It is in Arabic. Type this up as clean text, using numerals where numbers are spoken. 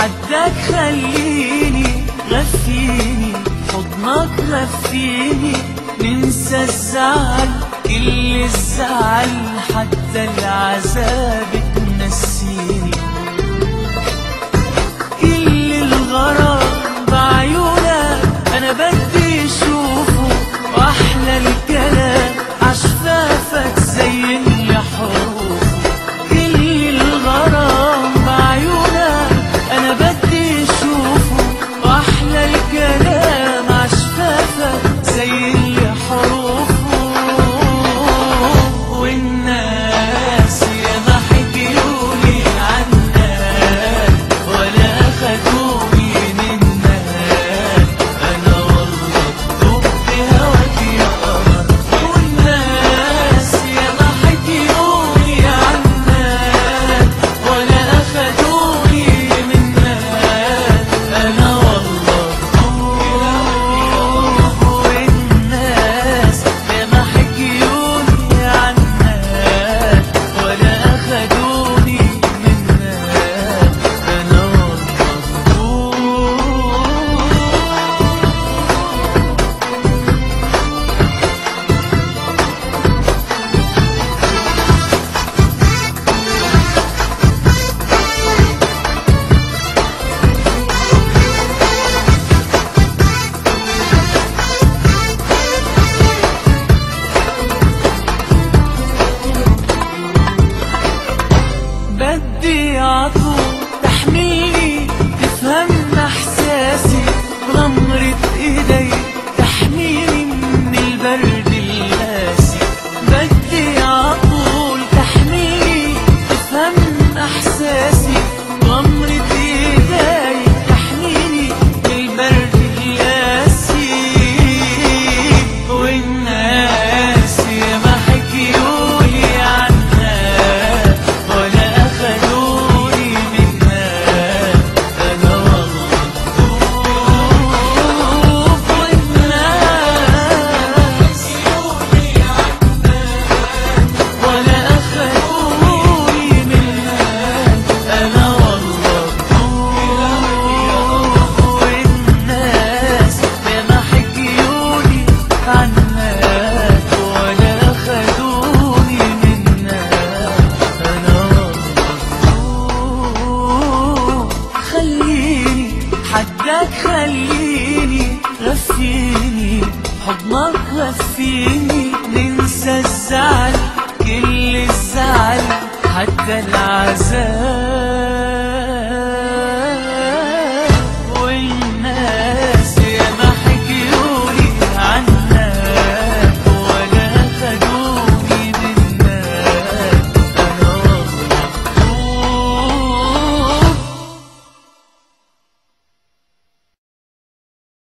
حدك خليني، غفيني حضنك غفيني، ننسى الزعل كل الزعل، حتى العذاب تنسيني. كل الغرام بعيونك أنا بدي أشوفه، وأحلى الكلام عشفافك زي اللي حروفه. كل الغرام بعيونك أنا بدي أشوفه، وأحلى الكلام عشفافك زي اللي حروفه. والناس ياما حكيولي عنك ولا أخدوني منك، أنا والله بدوب بهواك يا قمر. والناس ياما حكيولي عنك ولا أخدوني منك، أنا والله بدوب. والناس ياما حكيولي عنك ولا أخدوني منك، أنا والله بدي عطول تحميني، تفهم احساسي بغمرة ايدي، تحميني من البرد القاسي. بدي عطول تحميني، تفهم احساسي بغمرة ايدي، تحميني من البرد القاسي. والناس ياما حكيولي عنك ولا أخدوني منك، أنا والله بدوب. والناس يحكيولي عنك ولا أخدوني منك، أنا والله بدوب. والناس ياما حكيولي عنك ولا أخدوني منك، أنا والله بدوب. خليني حدك خليني، غفيني حضنك غفيني، ننسى الزعل كل الزعل، حتى العذاب